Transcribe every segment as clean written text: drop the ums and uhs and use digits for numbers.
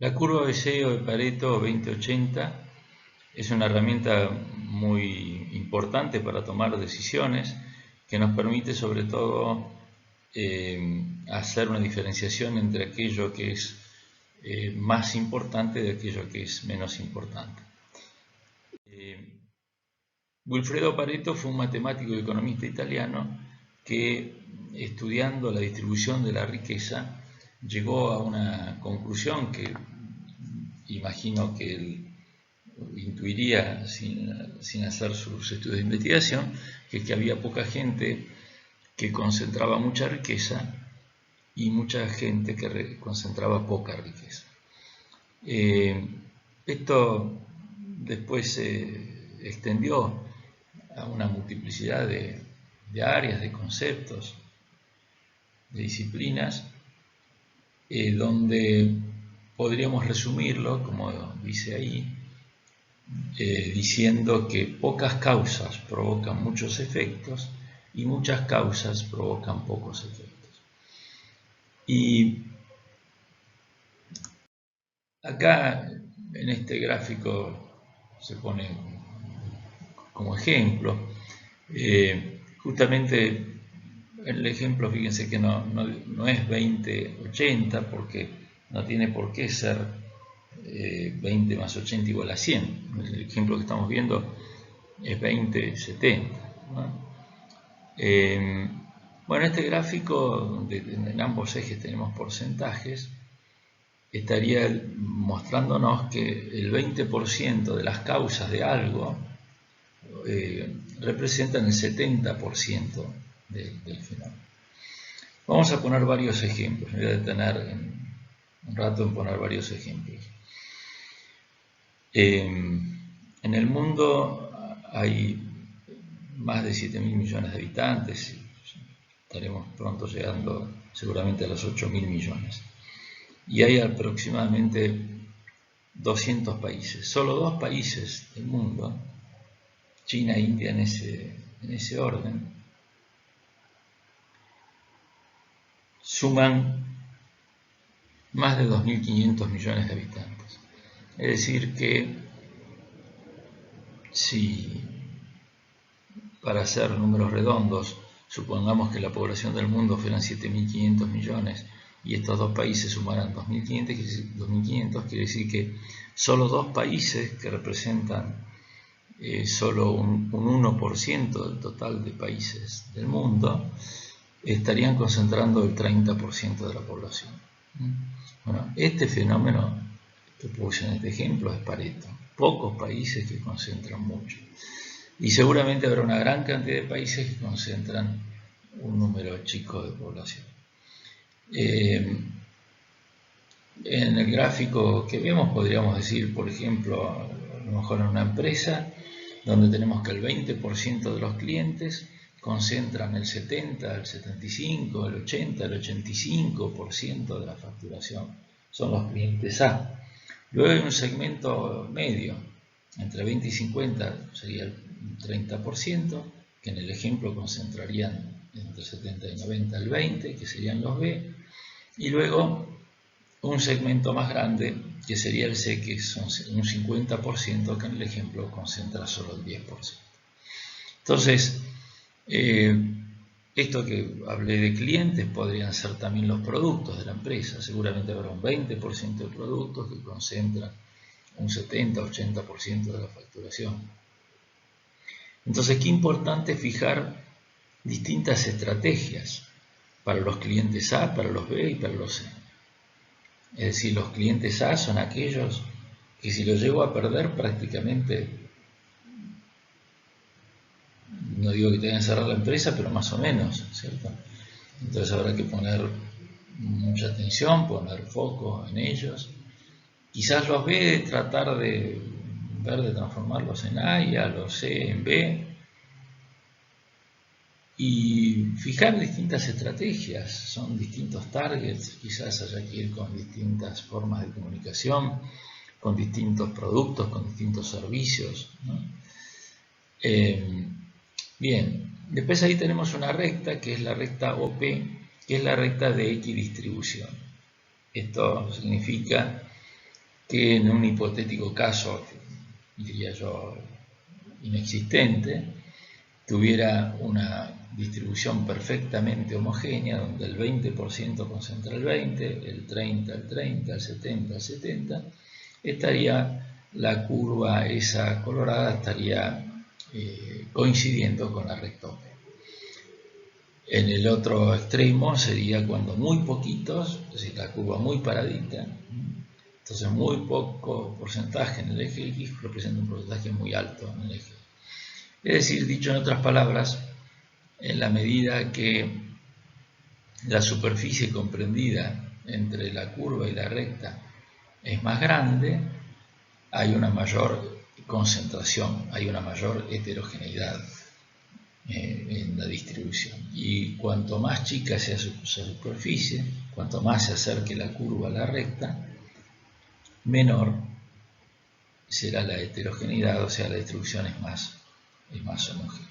La curva Beseo de Pareto 2080 es una herramienta muy importante para tomar decisiones que nos permite sobre todo hacer una diferenciación entre aquello que es más importante de aquello que es menos importante. Wilfredo Pareto fue un matemático y economista italiano que, estudiando la distribución de la riqueza, llegó a una conclusión que imagino que él intuiría sin hacer sus estudios de investigación, que es que había poca gente que concentraba mucha riqueza y mucha gente que concentraba poca riqueza. Esto después se extendió a una multiplicidad de áreas, de conceptos, de disciplinas, donde podríamos resumirlo, como dice ahí, diciendo que pocas causas provocan muchos efectos y muchas causas provocan pocos efectos. Y acá en este gráfico se pone como ejemplo, justamente el ejemplo, fíjense que no es 20-80 porque no tiene por qué ser 20 más 80 igual a 100. El ejemplo que estamos viendo es 20-70. ¿no? Bueno, este gráfico, donde en ambos ejes tenemos porcentajes, estaría mostrándonos que el 20% de las causas de algo representan el 70% del fenómeno. Vamos a poner varios ejemplos, me voy a detener un rato en poner varios ejemplos. En el mundo hay más de 7.000 millones de habitantes, estaremos pronto llegando seguramente a los 8.000 millones. Y hay aproximadamente 200 países. Solo dos países del mundo, China e India en ese orden, suman más de 2.500 millones de habitantes. Es decir que si, para hacer números redondos, supongamos que la población del mundo fueran 7.500 millones y estos dos países sumaran 2.500, quiere decir que solo dos países que representan solo un 1% del total de países del mundo estarían concentrando el 30% de la población. Bueno, este fenómeno que puse en este ejemplo es Pareto. Pocos países que concentran mucho. Y seguramente habrá una gran cantidad de países que concentran un número chico de población. En el gráfico que vemos podríamos decir, por ejemplo, a lo mejor en una empresa donde tenemos que el 20% de los clientes concentran el 70, el 75, el 80, el 85% de la facturación. Son los clientes A. Luego hay un segmento medio, entre 20 y 50 sería el 30%, que en el ejemplo concentrarían entre 70 y 90 el 20, que serían los B. Y luego un segmento más grande, que sería el C, que son un 50%, que en el ejemplo concentra solo el 10%. Entonces, esto que hablé de clientes podrían ser también los productos de la empresa. Seguramente habrá un 20% de productos que concentran un 70-80% de la facturación. Entonces, qué importante fijar distintas estrategias para los clientes A, para los B y para los C. Es decir, los clientes A son aquellos que si los llego a perder prácticamente, no digo que tengan que cerrar la empresa, pero más o menos, ¿cierto? Entonces habrá que poner mucha atención, poner foco en ellos. Quizás los B, tratar de ver de transformarlos en A y a los C en B. Y fijar distintas estrategias, son distintos targets, quizás haya que ir con distintas formas de comunicación, con distintos productos, con distintos servicios, ¿no? Bien, después ahí tenemos una recta que es la recta OP, que es la recta de equidistribución. Esto significa que en un hipotético caso, diría yo, inexistente, tuviera una distribución perfectamente homogénea, donde el 20% concentra el 20%, el 30% el 30%, el 70% el 70%, estaría la curva esa colorada estaría coincidiendo con la recta OP. En el otro extremo sería cuando muy poquitos, es decir, la curva muy paradita, entonces muy poco porcentaje en el eje X representa un porcentaje muy alto en el eje. Es decir, dicho en otras palabras, en la medida que la superficie comprendida entre la curva y la recta es más grande, hay una mayor concentración, hay una mayor heterogeneidad en la distribución. Y cuanto más chica sea su superficie, cuanto más se acerque la curva a la recta, menor será la heterogeneidad, o sea, la distribución es más homogénea.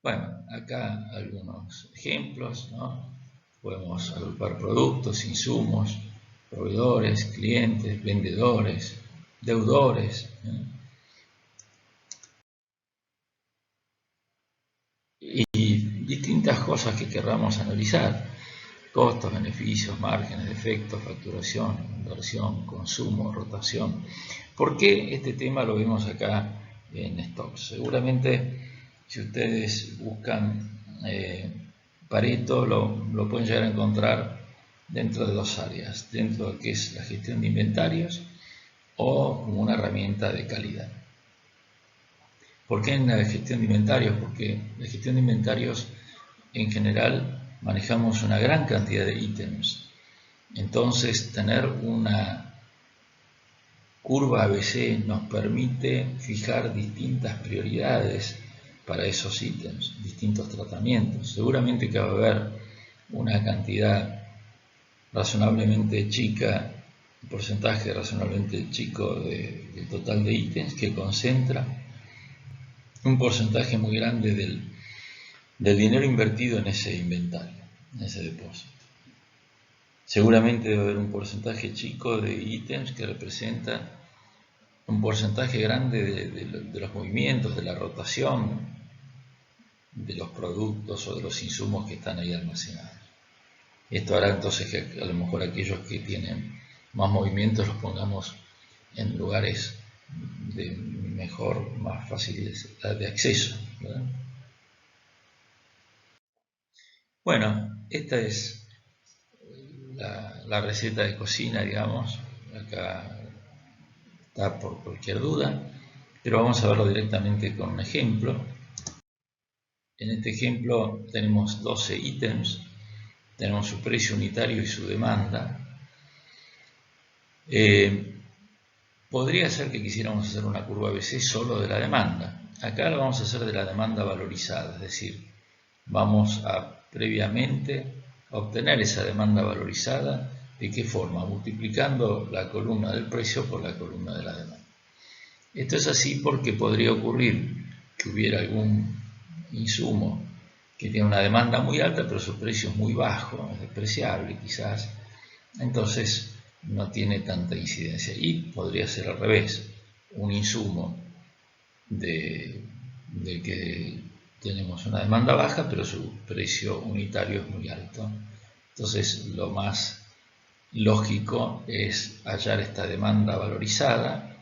Bueno, acá algunos ejemplos, ¿no? Podemos agrupar productos, insumos, proveedores, clientes, vendedores, deudores, y distintas cosas que querramos analizar: costos, beneficios, márgenes, efectos, facturación, inversión, consumo, rotación. ¿Por qué este tema lo vemos acá en stocks? Seguramente si ustedes buscan Pareto lo pueden llegar a encontrar dentro de dos áreas, dentro de lo que es la gestión de inventarios o como una herramienta de calidad. ¿Por qué en la gestión de inventarios? Porque la gestión de inventarios en general manejamos una gran cantidad de ítems. Entonces, tener una curva ABC nos permite fijar distintas prioridades para esos ítems, distintos tratamientos. Seguramente que va a haber una cantidad razonablemente chica, un porcentaje razonablemente chico del total de ítems que concentra un porcentaje muy grande del dinero invertido en ese inventario, en ese depósito. Seguramente debe haber un porcentaje chico de ítems que representa un porcentaje grande de los movimientos, de la rotación de los productos o de los insumos que están ahí almacenados. Esto hará entonces que a lo mejor aquellos que tienen más movimientos los pongamos en lugares de mejor, más facilidad de acceso, ¿verdad? Bueno, esta es la receta de cocina, digamos. Acá está por cualquier duda, pero vamos a verlo directamente con un ejemplo. En este ejemplo tenemos 12 ítems, tenemos su precio unitario y su demanda. Podría ser que quisiéramos hacer una curva ABC solo de la demanda. Acá lo vamos a hacer de la demanda valorizada, es decir, vamos a previamente obtener esa demanda valorizada. ¿De qué forma? Multiplicando la columna del precio por la columna de la demanda. Esto es así porque podría ocurrir que hubiera algún insumo que tiene una demanda muy alta, pero su precio es muy bajo, es despreciable quizás, entonces no tiene tanta incidencia. Y podría ser al revés, un insumo de que tenemos una demanda baja, pero su precio unitario es muy alto. Entonces lo más lógico es hallar esta demanda valorizada.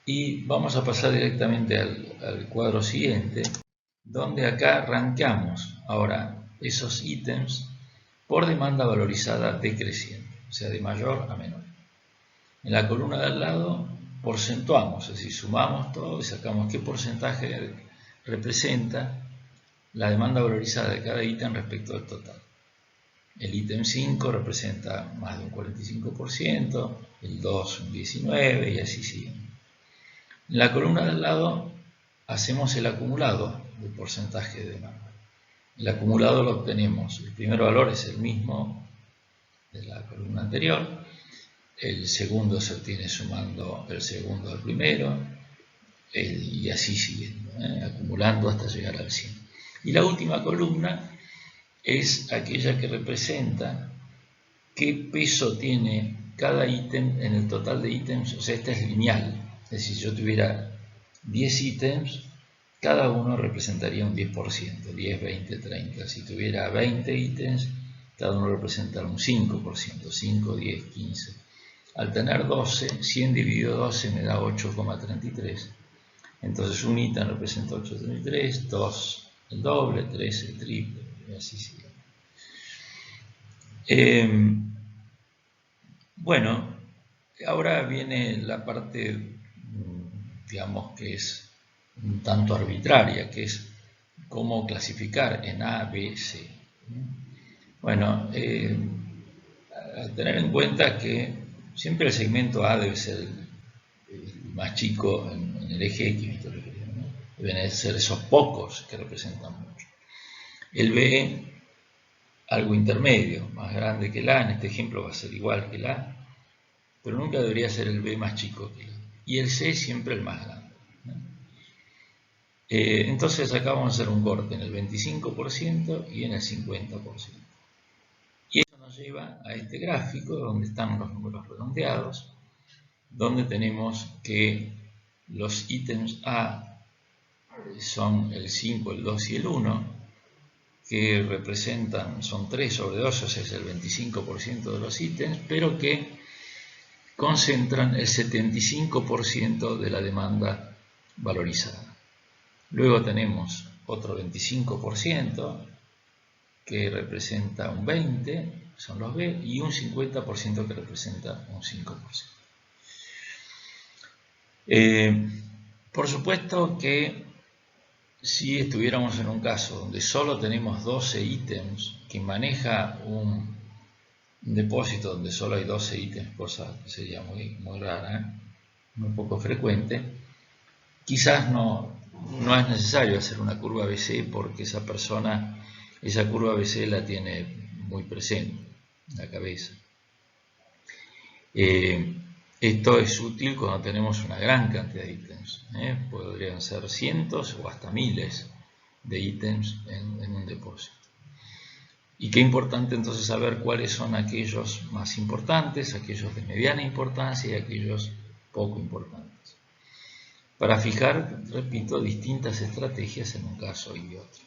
Y vamos a pasar directamente al cuadro siguiente, donde acá rankeamos ahora esos ítems por demanda valorizada decreciente, o sea, de mayor a menor. En la columna de al lado porcentuamos, es decir, sumamos todo y sacamos qué porcentaje representa la demanda valorizada de cada ítem respecto al total. El ítem 5 representa más de un 45%, el 2 un 19% y así sigue. En la columna de al lado hacemos el acumulado del porcentaje de demanda. El acumulado lo obtenemos, el primer valor es el mismo de la columna anterior, el segundo se obtiene sumando el segundo al primero, y así siguiendo, acumulando hasta llegar al 100. Y la última columna es aquella que representa qué peso tiene cada ítem en el total de ítems, o sea, este es lineal. Es decir, si yo tuviera 10 ítems, cada uno representaría un 10%, 10, 20, 30. Si tuviera 20 ítems, cada uno representa un 5%, 5, 10, 15. Al tener 12, 100 dividido 12 me da 8,33. Entonces un ítem representa 8,33, 2 el doble, 3 el triple, y así sigue. Bueno, ahora viene la parte, digamos, que es un tanto arbitraria, que es cómo clasificar en A, B, C. Bueno, a tener en cuenta que siempre el segmento A debe ser el más chico en el eje X, ¿no? Deben ser esos pocos que representan mucho. El B, algo intermedio, más grande que el A, en este ejemplo va a ser igual que el A, pero nunca debería ser el B más chico que el A. Y el C siempre el más grande, ¿no? Entonces acá vamos a hacer un corte en el 25% y en el 50%. Y eso nos lleva a este gráfico donde están los números redondeados, donde tenemos que los ítems A son el 5, el 2 y el 1, que representan, son 3 sobre 2, o sea, es el 25% de los ítems, pero que concentran el 75% de la demanda valorizada. Luego tenemos otro 25% que representa un 20%, son los B, y un 50% que representa un 5%. Por supuesto que si estuviéramos en un caso donde solo tenemos 12 ítems, que maneja un depósito donde solo hay 12 ítems, cosa que sería muy rara, muy poco frecuente, quizás no es necesario hacer una curva ABC porque esa persona, esa curva ABC la tiene muy presente en la cabeza. Esto es útil cuando tenemos una gran cantidad de ítems, podrían ser cientos o hasta miles de ítems en un depósito. Y qué importante entonces saber cuáles son aquellos más importantes, aquellos de mediana importancia y aquellos poco importantes, para fijar, repito, distintas estrategias en un caso y otro.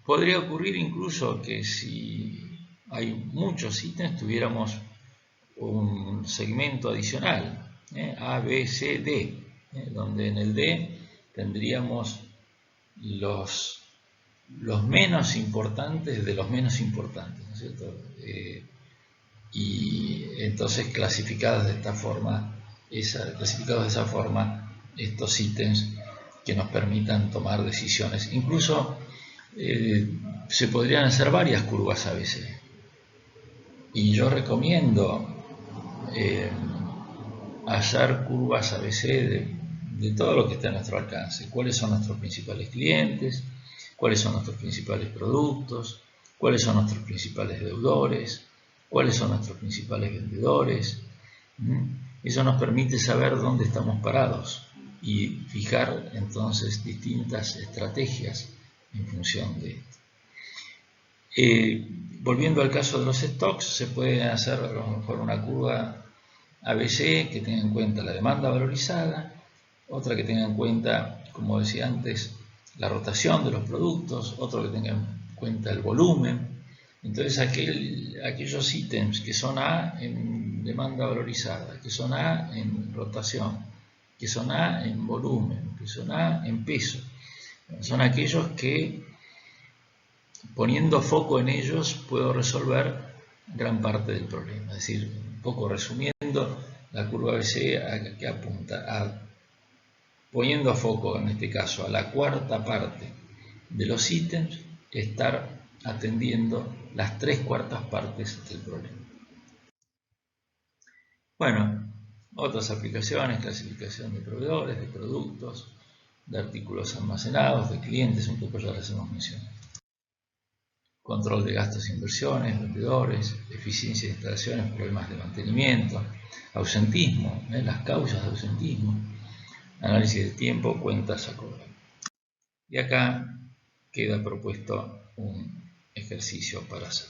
Podría ocurrir incluso que si hay muchos ítems tuviéramos un segmento adicional, A, B, C, D, donde en el D tendríamos los menos importantes de los menos importantes, ¿no es cierto? Y entonces clasificados de esa forma estos ítems que nos permitan tomar decisiones. Incluso se podrían hacer varias curvas ABC. Y yo recomiendo hacer curvas ABC de todo lo que está a nuestro alcance. ¿Cuáles son nuestros principales clientes? ¿Cuáles son nuestros principales productos? ¿Cuáles son nuestros principales deudores? ¿Cuáles son nuestros principales vendedores? Eso nos permite saber dónde estamos parados y fijar entonces distintas estrategias en función de esto. Volviendo al caso de los stocks, se puede hacer a lo mejor una curva ABC que tenga en cuenta la demanda valorizada, otra que tenga en cuenta, como decía antes, la rotación de los productos, otro que tenga en cuenta el volumen. Entonces aquellos ítems que son A en demanda valorizada, que son A en rotación, que son A en volumen, que son A en peso, son aquellos que poniendo foco en ellos puedo resolver gran parte del problema. Es decir, un poco resumiendo, la curva ABC que apunta poniendo foco en este caso a la cuarta parte de los ítems, estar atendiendo las 3/4 partes del problema. Bueno, otras aplicaciones, clasificación de proveedores, de productos, de artículos almacenados, de clientes, un poco ya las hemos mencionado. Control de gastos e inversiones, vendedores, eficiencia de instalaciones, problemas de mantenimiento, ausentismo, las causas de ausentismo, análisis de tiempo, cuentas a cobrar. Y acá queda propuesto un ejercicio para hacer.